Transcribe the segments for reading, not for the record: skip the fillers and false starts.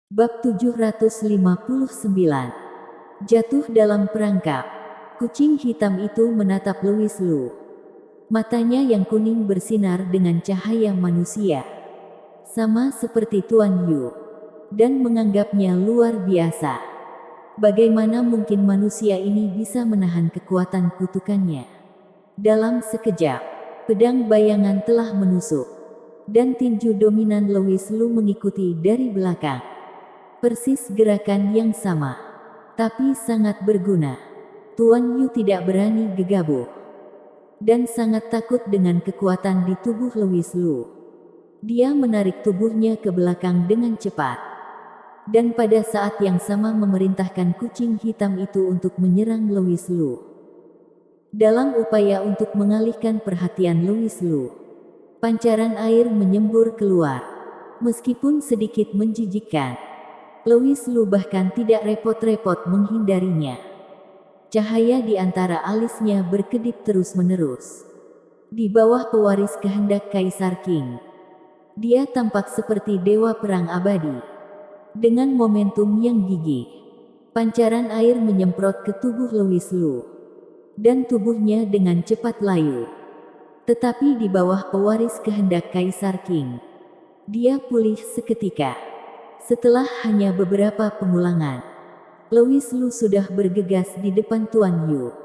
Bab 759. Jatuh dalam perangkap. Kucing hitam itu menatap Louis Lu. Matanya yang kuning bersinar dengan cahaya manusia, sama seperti Tuan Yu, dan menganggapnya luar biasa. Bagaimana mungkin manusia ini bisa menahan kekuatan kutukannya? Dalam sekejap, pedang bayangan telah menusuk, dan tinju dominan Louis Lu mengikuti dari belakang. Persis gerakan yang sama, tapi sangat berguna. Tuan Yu tidak berani gegabah, dan sangat takut dengan kekuatan di tubuh Louis Lu. Dia menarik tubuhnya ke belakang dengan cepat, dan pada saat yang sama memerintahkan kucing hitam itu untuk menyerang Louis Lu. Dalam upaya untuk mengalihkan perhatian Louis Lu, pancaran air menyembur keluar, meskipun sedikit menjijikkan. Louis Lu bahkan tidak repot-repot menghindarinya. Cahaya di antara alisnya berkedip terus-menerus. Di bawah pewaris kehendak Kaisar Qing, dia tampak seperti dewa perang abadi. Dengan momentum yang gigih, pancaran air menyemprot ke tubuh Louis Lu, dan tubuhnya dengan cepat layu. Tetapi di bawah pewaris kehendak Kaisar Qing, dia pulih seketika. Setelah hanya beberapa pengulangan, Louis Lu sudah bergegas di depan Tuan Yu.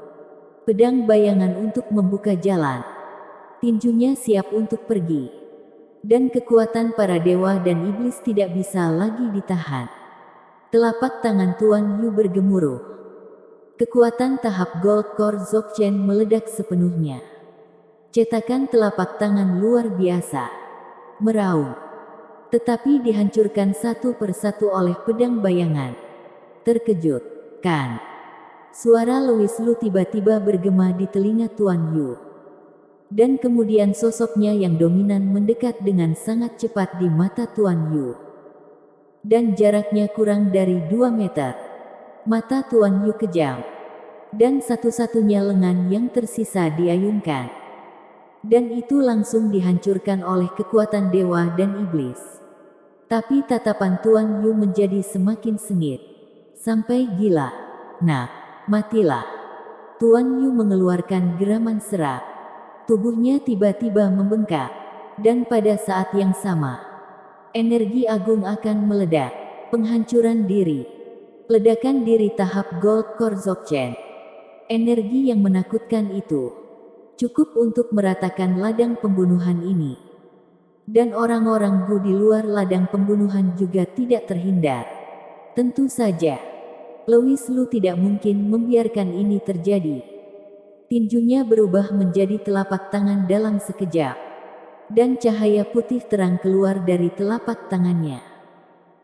Pedang bayangan untuk membuka jalan. Tinjunya siap untuk pergi. Dan kekuatan para dewa dan iblis tidak bisa lagi ditahan. Telapak tangan Tuan Yu bergemuruh. Kekuatan tahap Gold Core Dzogchen meledak sepenuhnya. Cetakan telapak tangan luar biasa. Meraung. Tetapi dihancurkan satu persatu oleh pedang bayangan. Terkejut, kan? Suara Louis Lu tiba-tiba bergema di telinga Tuan Yu. Dan kemudian sosoknya yang dominan mendekat dengan sangat cepat di mata Tuan Yu. Dan jaraknya kurang dari 2 meter. Mata Tuan Yu kejam. Dan satu-satunya lengan yang tersisa diayunkan. Dan itu langsung dihancurkan oleh kekuatan dewa dan iblis. Tapi tatapan Tuan Yu menjadi semakin sengit. Sampai gila. Nah, matilah. Tuan Yu mengeluarkan geraman serak. Tubuhnya tiba-tiba membengkak. Dan pada saat yang sama, energi agung akan meledak. Penghancuran diri. Ledakan diri tahap Gold Core Dzogchen. Energi yang menakutkan itu cukup untuk meratakan ladang pembunuhan ini. Dan orang-orang Gu di luar ladang pembunuhan juga tidak terhindar. Tentu saja, Louis Lu tidak mungkin membiarkan ini terjadi. Tinjunya berubah menjadi telapak tangan dalam sekejap. Dan cahaya putih terang keluar dari telapak tangannya.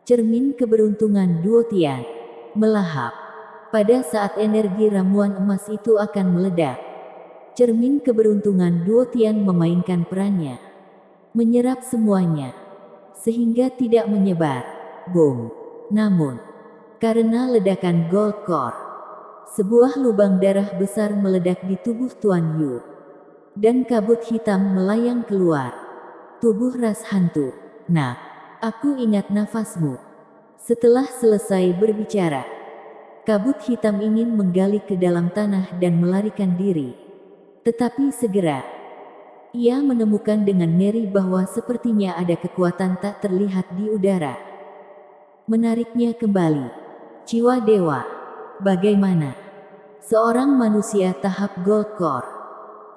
Cermin keberuntungan Duo Tian melahap. Pada saat energi ramuan emas itu akan meledak, cermin keberuntungan Duo Tian memainkan perannya. Menyerap semuanya, sehingga tidak menyebar. Bom. Namun, karena ledakan Gold Core, sebuah lubang darah besar meledak di tubuh Tuan Yu. Dan kabut hitam melayang keluar. Tubuh ras hantu. Nah, aku ingat nafasmu. Setelah selesai berbicara, kabut hitam ingin menggali ke dalam tanah dan melarikan diri. Tetapi segera, ia menemukan dengan ngeri bahwa sepertinya ada kekuatan tak terlihat di udara. Menariknya kembali. Jiwa dewa. Bagaimana? Seorang manusia tahap Gold Core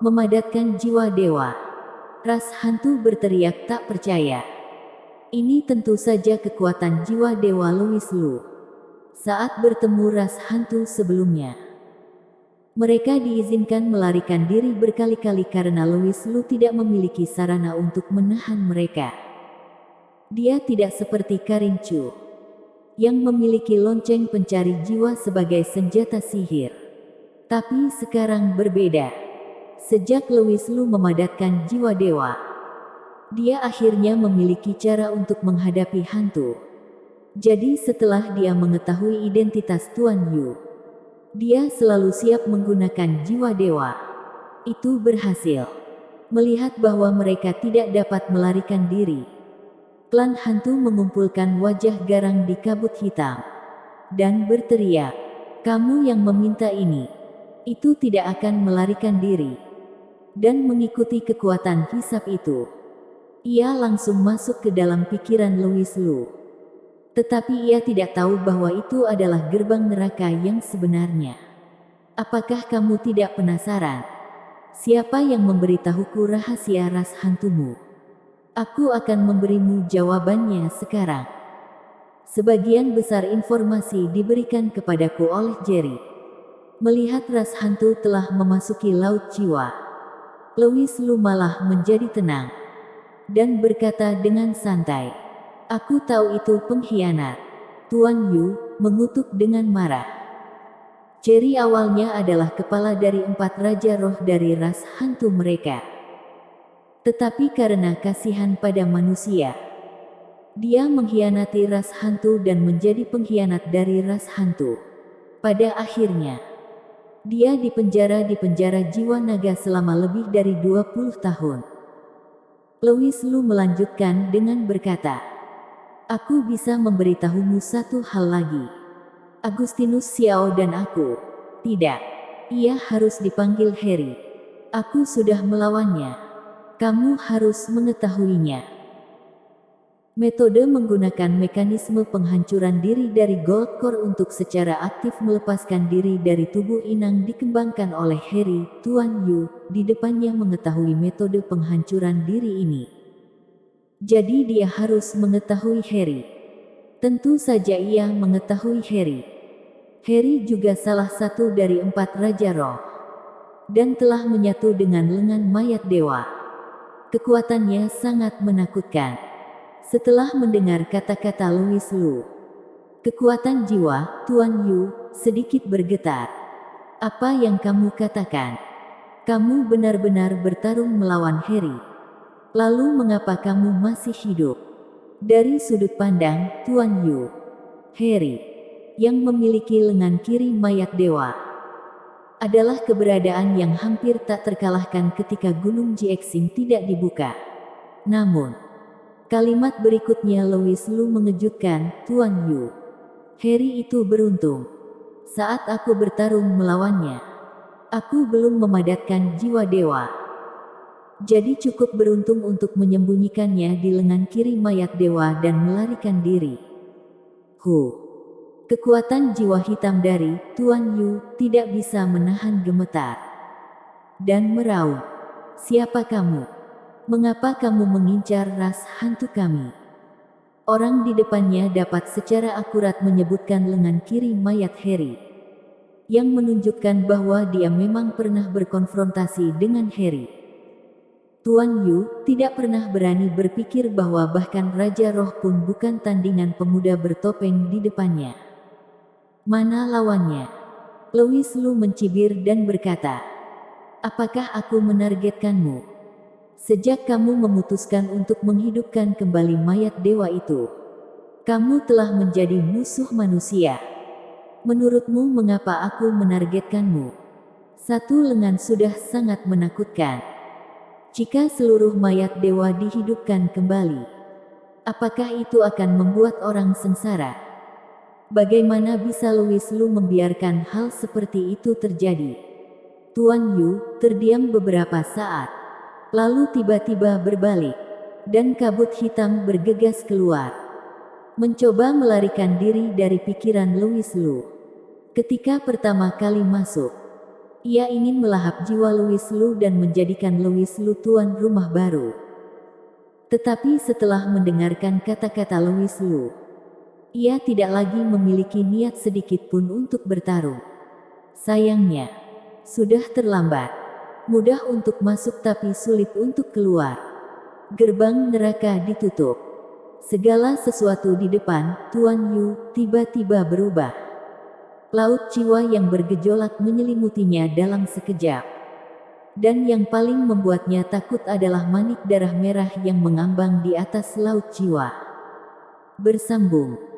memadatkan jiwa dewa. Ras hantu berteriak tak percaya. Ini tentu saja kekuatan jiwa dewa Louis Lu. Saat bertemu ras hantu sebelumnya, mereka diizinkan melarikan diri berkali-kali karena Louis Lu tidak memiliki sarana untuk menahan mereka. Dia tidak seperti Karin Chu, yang memiliki lonceng pencari jiwa sebagai senjata sihir. Tapi sekarang berbeda. Sejak Louis Lu memadatkan jiwa dewa, dia akhirnya memiliki cara untuk menghadapi hantu. Jadi setelah dia mengetahui identitas Tuan Yu, dia selalu siap menggunakan jiwa dewa. Itu berhasil. Melihat bahwa mereka tidak dapat melarikan diri, Klan hantu mengumpulkan wajah garang di kabut hitam dan berteriak, "Kamu yang meminta ini, itu tidak akan melarikan diri." Dan mengikuti kekuatan hisap itu, ia langsung masuk ke dalam pikiran Louis Lu. Tetapi ia tidak tahu bahwa itu adalah gerbang neraka yang sebenarnya. Apakah kamu tidak penasaran? Siapa yang memberitahuku rahasia ras hantumu? Aku akan memberimu jawabannya sekarang. Sebagian besar informasi diberikan kepadaku oleh Jerry. Melihat ras hantu telah memasuki Laut Jiwa, Louis Lu malah menjadi tenang dan berkata dengan santai, "Aku tahu itu pengkhianat." Tuan Yu mengutuk dengan marah. Jerry awalnya adalah kepala dari 4 raja roh dari ras hantu mereka. Tetapi karena kasihan pada manusia, dia mengkhianati ras hantu dan menjadi pengkhianat dari ras hantu. Pada akhirnya, dia dipenjara di penjara jiwa naga selama lebih dari 20 tahun. Louis Lu melanjutkan dengan berkata, "Aku bisa memberitahumu satu hal lagi. Agustinus Xiao dan aku. Tidak. Ia harus dipanggil Harry. Aku sudah melawannya. Kamu harus mengetahuinya." Metode menggunakan mekanisme penghancuran diri dari Gold Core untuk secara aktif melepaskan diri dari tubuh inang dikembangkan oleh Harry. Tuan Yu di depannya mengetahui metode penghancuran diri ini. Jadi dia harus mengetahui Harry. Tentu saja ia mengetahui Harry. Harry juga salah satu dari 4 Raja Roh dan telah menyatu dengan lengan mayat dewa. Kekuatannya sangat menakutkan. Setelah mendengar kata-kata Louis Lu, kekuatan jiwa Tuan Yu sedikit bergetar. "Apa yang kamu katakan? Kamu benar-benar bertarung melawan Harry. Lalu mengapa kamu masih hidup?" Dari sudut pandang Tuan Yu, Harry, yang memiliki lengan kiri mayat dewa, adalah keberadaan yang hampir tak terkalahkan ketika Gunung Jiexing tidak dibuka. Namun, kalimat berikutnya Louis Lu mengejutkan, "Tuan Yu, Harry itu beruntung. Saat aku bertarung melawannya, aku belum memadatkan jiwa dewa. Jadi cukup beruntung untuk menyembunyikannya di lengan kiri mayat dewa dan melarikan diri." Kekuatan jiwa hitam dari Tuan Yu tidak bisa menahan gemetar dan meraung. "Siapa kamu? Mengapa kamu mengincar ras hantu kami?" Orang di depannya dapat secara akurat menyebutkan lengan kiri mayat Harry, yang menunjukkan bahwa dia memang pernah berkonfrontasi dengan Harry. Tuan Yu tidak pernah berani berpikir bahwa bahkan Raja Roh pun bukan tandingan pemuda bertopeng di depannya. "Mana lawannya?" Louis Lu mencibir dan berkata, "Apakah aku menargetkanmu? Sejak kamu memutuskan untuk menghidupkan kembali mayat dewa itu, kamu telah menjadi musuh manusia. Menurutmu mengapa aku menargetkanmu? Satu lengan sudah sangat menakutkan. Jika seluruh mayat dewa dihidupkan kembali, apakah itu akan membuat orang sengsara? Bagaimana bisa Louis Lu membiarkan hal seperti itu terjadi?" Tuan Yu terdiam beberapa saat, lalu tiba-tiba berbalik, dan kabut hitam bergegas keluar, mencoba melarikan diri dari pikiran Louis Lu. Ketika pertama kali masuk, ia ingin melahap jiwa Louis Lu dan menjadikan Louis Lu tuan rumah baru. Tetapi setelah mendengarkan kata-kata Louis Lu, ia tidak lagi memiliki niat sedikit pun untuk bertarung. Sayangnya, sudah terlambat. Mudah untuk masuk tapi sulit untuk keluar. Gerbang neraka ditutup. Segala sesuatu di depan Tuan Yu tiba-tiba berubah. Laut jiwa yang bergejolak menyelimutinya dalam sekejap. Dan yang paling membuatnya takut adalah manik darah merah yang mengambang di atas laut jiwa. Bersambung.